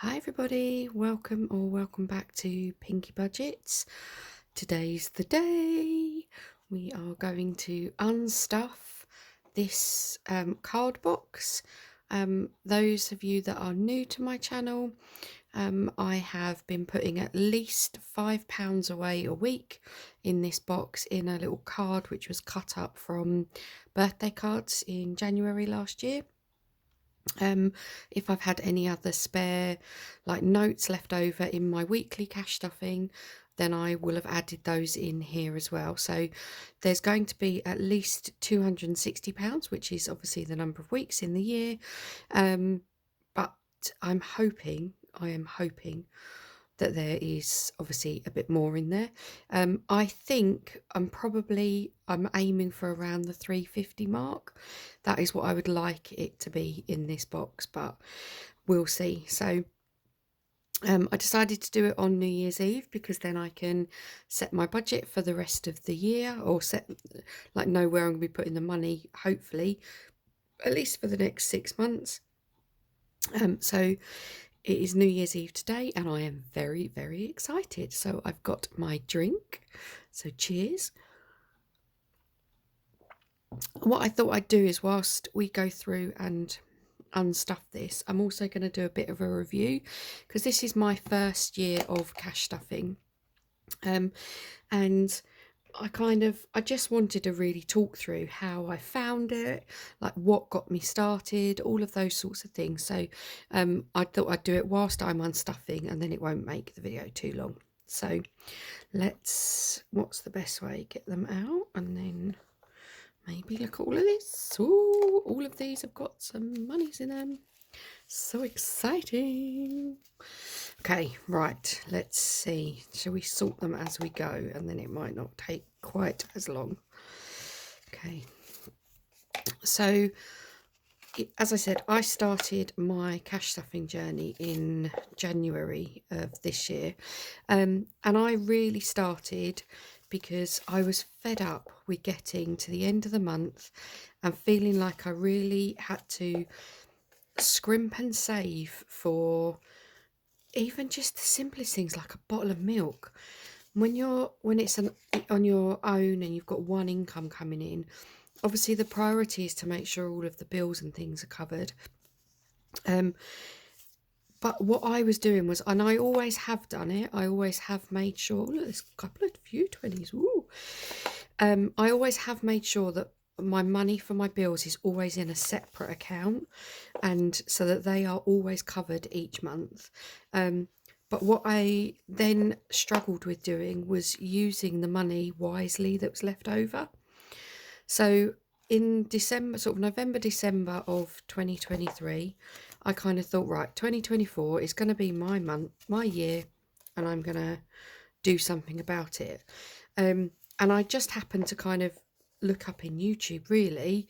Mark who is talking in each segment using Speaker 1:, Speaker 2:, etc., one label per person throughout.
Speaker 1: Hi everybody, welcome back to Pinky Budgets. Today's the day. We are going to unstuff this card box. Those of you that are new to my channel, I have been putting at least £5 away a week in this box in a little card which was cut up from birthday cards in January last year. If I've had any other spare like notes left over in my weekly cash stuffing, then I will have added those in here as well. So there's going to be at least £260, which is obviously the number of weeks in the year. But I am hoping that there is obviously a bit more in there. I think I'm aiming for around the 350 mark. That is what I would like it to be in this box, but we'll see. So I decided to do it on New Year's Eve because then I can set my budget for the rest of the year, or know where I'm going to be putting the money, hopefully, at least for the next 6 months. So it is New Year's Eve today and I am very, very excited. So I've got my drink. So cheers. What I thought I'd do is, whilst we go through and unstuff this, I'm also going to do a bit of a review because this is my first year of cash stuffing. And I just wanted to really talk through how I found it, like what got me started, all of those sorts of things. So I thought I'd do it whilst I'm unstuffing, and then it won't make the video too long. So what's the best way? Get them out and then maybe look at all of this. Ooh, all of these have got some monies in them. So exciting. Okay, right, let's see. Shall we sort them as we go, and then it might not take quite as long. Okay, so as I said, I started my cash stuffing journey in January of this year, and I really started because I was fed up with getting to the end of the month and feeling like I really had to scrimp and save for even just the simplest things like a bottle of milk. When it's on your own and you've got one income coming in, obviously the priority is to make sure all of the bills and things are covered. But what I was doing was, and I always have done it, I always have made sure, look, there's a few 20s, ooh. I always have made sure that my money for my bills is always in a separate account, and so that they are always covered each month. But what I then struggled with doing was using the money wisely that was left over. So in December, sort of November, December of 2023, I kind of thought, right, 2024 is going to be my month, my year, and I'm going to do something about it. And I just happened to kind of look up in YouTube, really,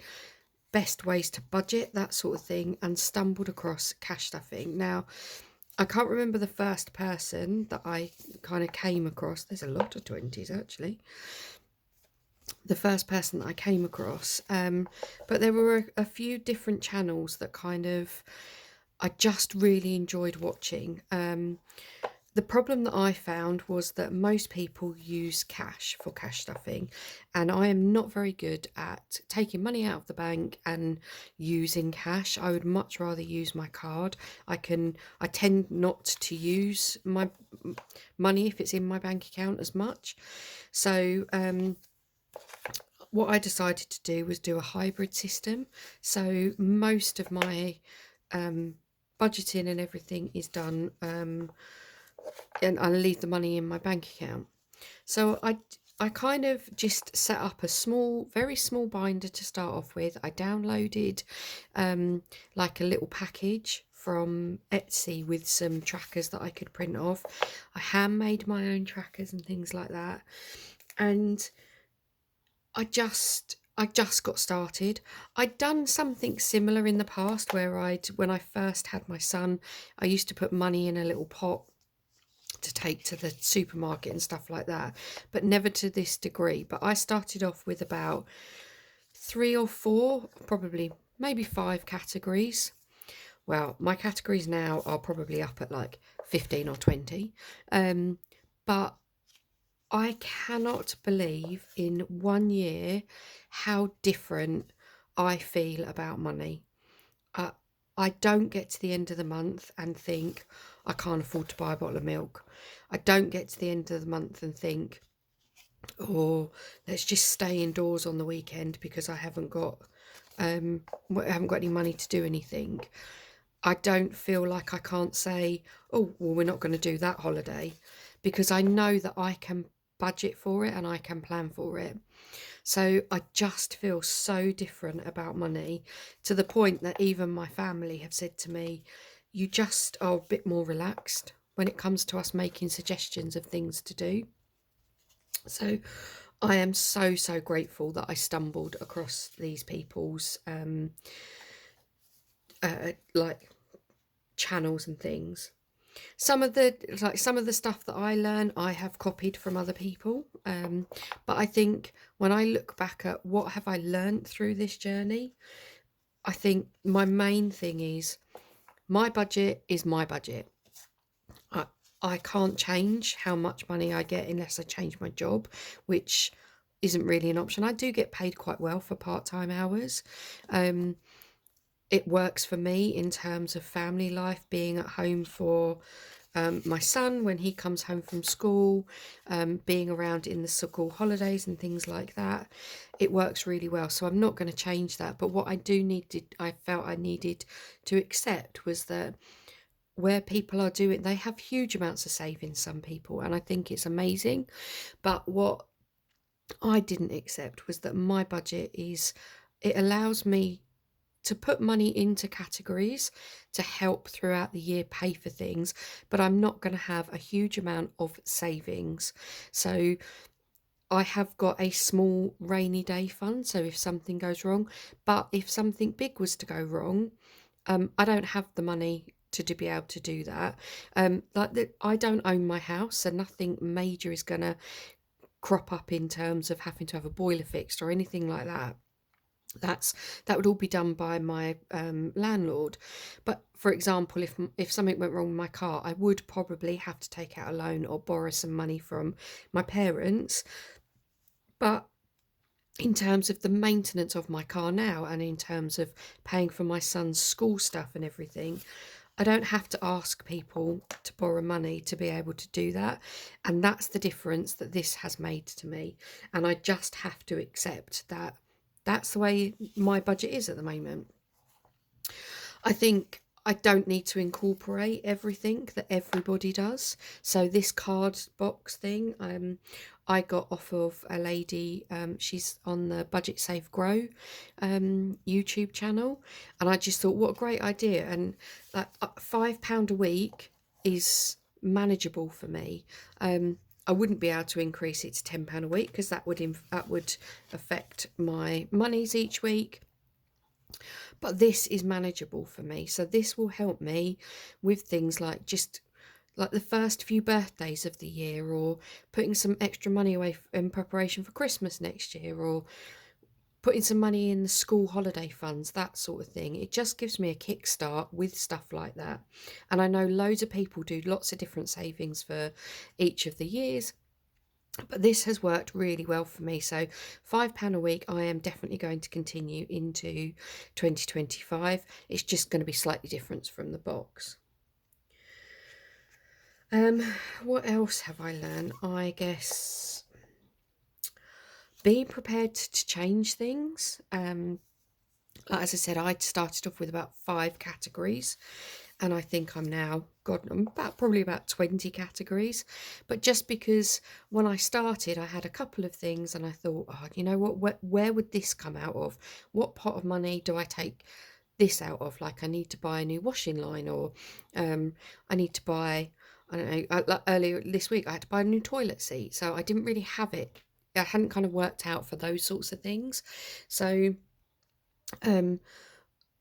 Speaker 1: best ways to budget, that sort of thing, and stumbled across cash stuffing. Now, I can't remember the first person that I kind of came across. There's a lot of 20s, actually. The first person that I came across, but there were a few different channels that kind of I just really enjoyed watching. The problem that I found was that most people use cash for cash stuffing, and I am not very good at taking money out of the bank and using cash. I would much rather use my card. I tend not to use my money if it's in my bank account as much. So what I decided to do was do a hybrid system. So most of my budgeting and everything is done, and I leave the money in my bank account. So I kind of just set up a very small binder to start off with. I downloaded like a little package from Etsy with some trackers that I could print off. I handmade my own trackers and things like that, and I just got started. I'd done something similar in the past where when I first had my son, I used to put money in a little pot to take to the supermarket and stuff like that, but never to this degree. But I started off with about 3 or 4, probably maybe 5 categories. Well, my categories now are probably up at like 15 or 20. But I cannot believe in 1 year how different I feel about money. Uh, I don't get to the end of the month and think I can't afford to buy a bottle of milk. I don't get to the end of the month and think, oh, let's just stay indoors on the weekend because I haven't got any money to do anything. I don't feel like I can't say, oh, well, we're not going to do that holiday, because I know that I can budget for it and I can plan for it. So I just feel so different about money, to the point that even my family have said to me, you just are a bit more relaxed when it comes to us making suggestions of things to do. So I am so, so grateful that I stumbled across these people's like channels and things. Some of the stuff that I learn I have copied from other people, but I think when I look back at what have I learned through this journey, I think my main thing is my budget is my budget. I, I can't change how much money I get unless I change my job, which isn't really an option. I do get paid quite well for part-time hours. um it works for me in terms of family life, being at home for my son when he comes home from school, being around in the school holidays and things like that. It works really well. So I'm not going to change that. But what I felt I needed to accept was that where people are doing, they have huge amounts of savings, some people, and I think it's amazing. But what I didn't accept was that my budget it allows me to put money into categories to help throughout the year pay for things, but I'm not going to have a huge amount of savings. So I have got a small rainy day fund, so if something goes wrong, but if something big was to go wrong, I don't have the money to be able to do that. I don't own my house, so nothing major is going to crop up in terms of having to have a boiler fixed or anything like that. That would all be done by my landlord. But for example, if something went wrong with my car, I would probably have to take out a loan or borrow some money from my parents. But in terms of the maintenance of my car now, and in terms of paying for my son's school stuff and everything, I don't have to ask people to borrow money to be able to do that. And that's the difference that this has made to me. And I just have to accept that that's the way my budget is at the moment. I think I don't need to incorporate everything that everybody does. So this card box thing, I got off of a lady. She's on the Budget Save Grow YouTube channel, and I just thought, what a great idea! And like £5 a week is manageable for me. I wouldn't be able to increase it to £10 a week because that would affect my monies each week. But this is manageable for me. So this will help me with things like just like the first few birthdays of the year, or putting some extra money away in preparation for Christmas next year, or putting some money in the school holiday funds, that sort of thing. It just gives me a kickstart with stuff like that. And I know loads of people do lots of different savings for each of the years, but this has worked really well for me. So £5 a week, I am definitely going to continue into 2025. It's just going to be slightly different from the box. What else have I learned? I guess being prepared to change things. As I said, I started off with about 5 categories, and I think I'm probably about 20 categories. But just because when I started, I had a couple of things, and I thought, oh, you know what, where would this come out of? What pot of money do I take this out of? Like, I need to buy a new washing line, or I need to buy, I don't know, like earlier this week, I had to buy a new toilet seat. So I didn't really have it. I hadn't kind of worked out for those sorts of things. So, um,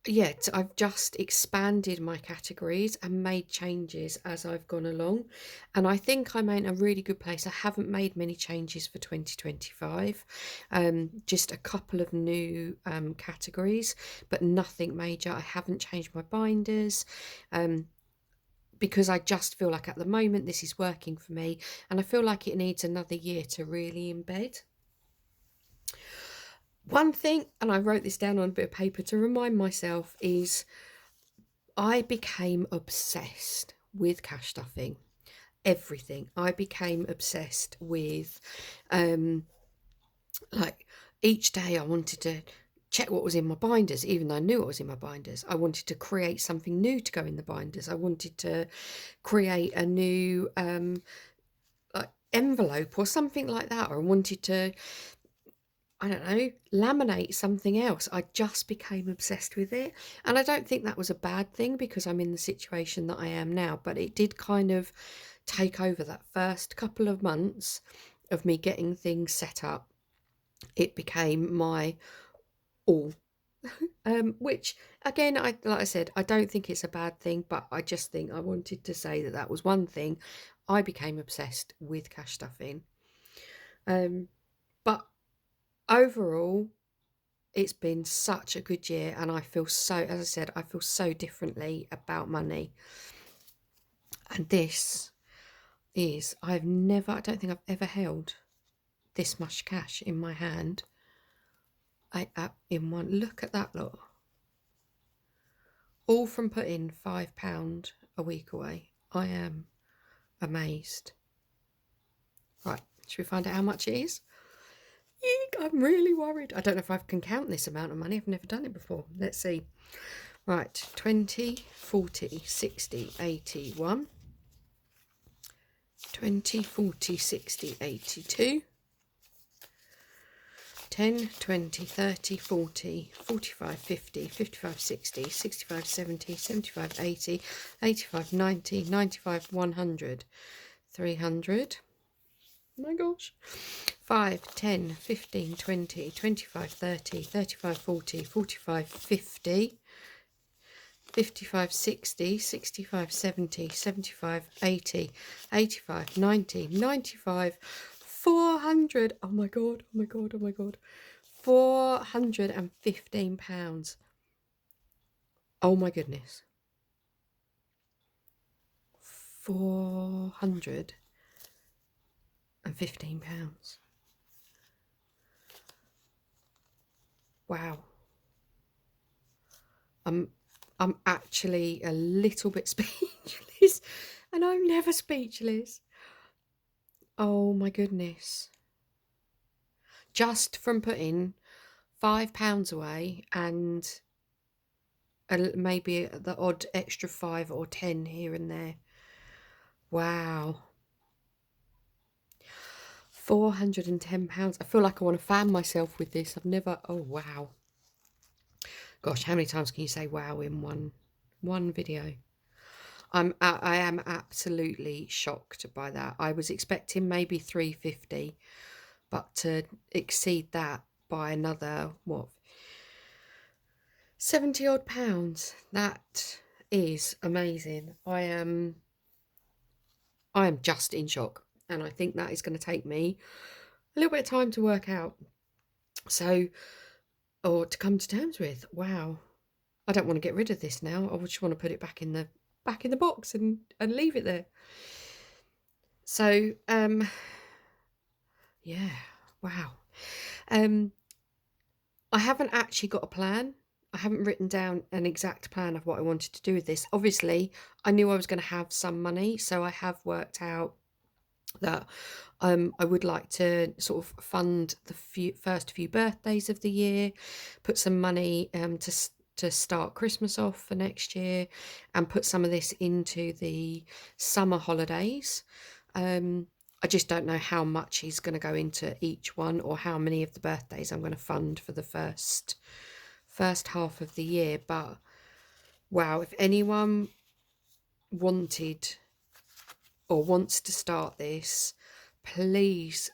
Speaker 1: yet I've just expanded my categories and made changes as I've gone along, and I think I'm in a really good place. I haven't made many changes for 2025, just a couple of new categories, but nothing major. I haven't changed my binders, because I just feel like at the moment this is working for me, and I feel like it needs another year to really embed. One thing, and I wrote this down on a bit of paper to remind myself, is I became obsessed with cash stuffing. Everything. I became obsessed with, like, each day I wanted to check what was in my binders, even though I knew what was in my binders. I wanted to create something new to go in the binders. I wanted to create a new like envelope or something like that, or I wanted to, I don't know, laminate something else. I just became obsessed with it. And I don't think that was a bad thing because I'm in the situation that I am now, but it did kind of take over that first couple of months of me getting things set up. It became my all. Which again, like I said, I don't think it's a bad thing, but I just think I wanted to say that that was one thing. I became obsessed with cash stuffing. But overall, it's been such a good year, and I feel so, as I said, I feel so differently about money. And this is, I don't think I've ever held this much cash in my hand. In one, look at that lot. All from putting £5 a week away. I am amazed. Right, should we find out how much it is? Eek, I'm really worried. I don't know if I can count this amount of money. I've never done it before. Let's see. Right, 20, 40, 60, 81. 20, 40, 60, 82. 10, 20, 30, 40, 45, 50, 55, 60, 65, 70, 75, 80, 85, 90, 95, 100, 300. Oh my gosh. 5, 10, 15, 20, 25, 30, 35, 40, 45, 50, 55, 60, 65, 70, 75, 80, 85, 90, 95, 400. Oh my god, oh my god, oh my god. £415. Oh my goodness. £415. Wow. I'm actually a little bit speechless, and I'm never speechless. Oh my goodness. Just from putting £5 away and maybe the odd extra 5 or 10 here and there. Wow. £410. I feel like I want to fan myself with this. I've never, oh wow. Gosh, how many times can you say wow in one video? I am absolutely shocked by that. I was expecting maybe 350, but to exceed that by another, what, 70 odd pounds, that is amazing. I am just in shock, and I think that is going to take me a little bit of time to work out, so, or to come to terms with. Wow, I don't want to get rid of this now. I just want to put it back in the box and leave it there. So yeah, wow. I haven't actually got a plan. I haven't written down an exact plan of what I wanted to do with this. Obviously, I knew I was going to have some money, so I have worked out that I would like to sort of fund the first few birthdays of the year, put some money to start Christmas off for next year, and put some of this into the summer holidays. I just don't know how much is going to go into each one, or how many of the birthdays I'm going to fund for the first half of the year. But wow, if anyone wanted or wants to start this, please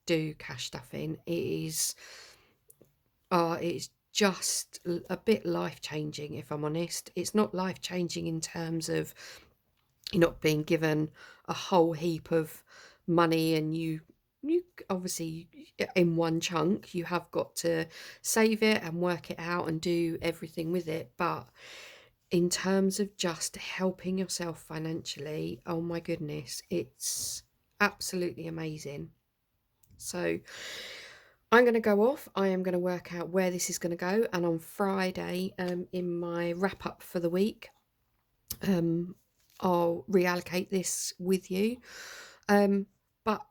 Speaker 1: do cash stuffing. It's just a bit life-changing, if I'm honest. It's not life-changing in terms of you're not being given a whole heap of money and you obviously in one chunk. You have got to save it and work it out and do everything with it, but in terms of just helping yourself financially, oh my goodness, it's absolutely amazing. So I'm going to go off. I am going to work out where this is going to go, and on Friday, in my wrap up for the week, I'll reallocate this with you. But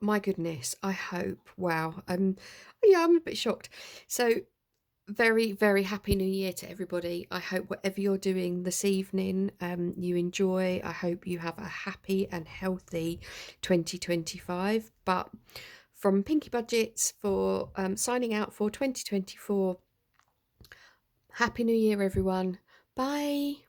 Speaker 1: my goodness, I hope. Wow. Yeah, I'm a bit shocked. So very, very happy new year to everybody. I hope whatever you're doing this evening, you enjoy. I hope you have a happy and healthy 2025. But from Pinky Budgets for signing out for 2024, happy new year everyone. Bye.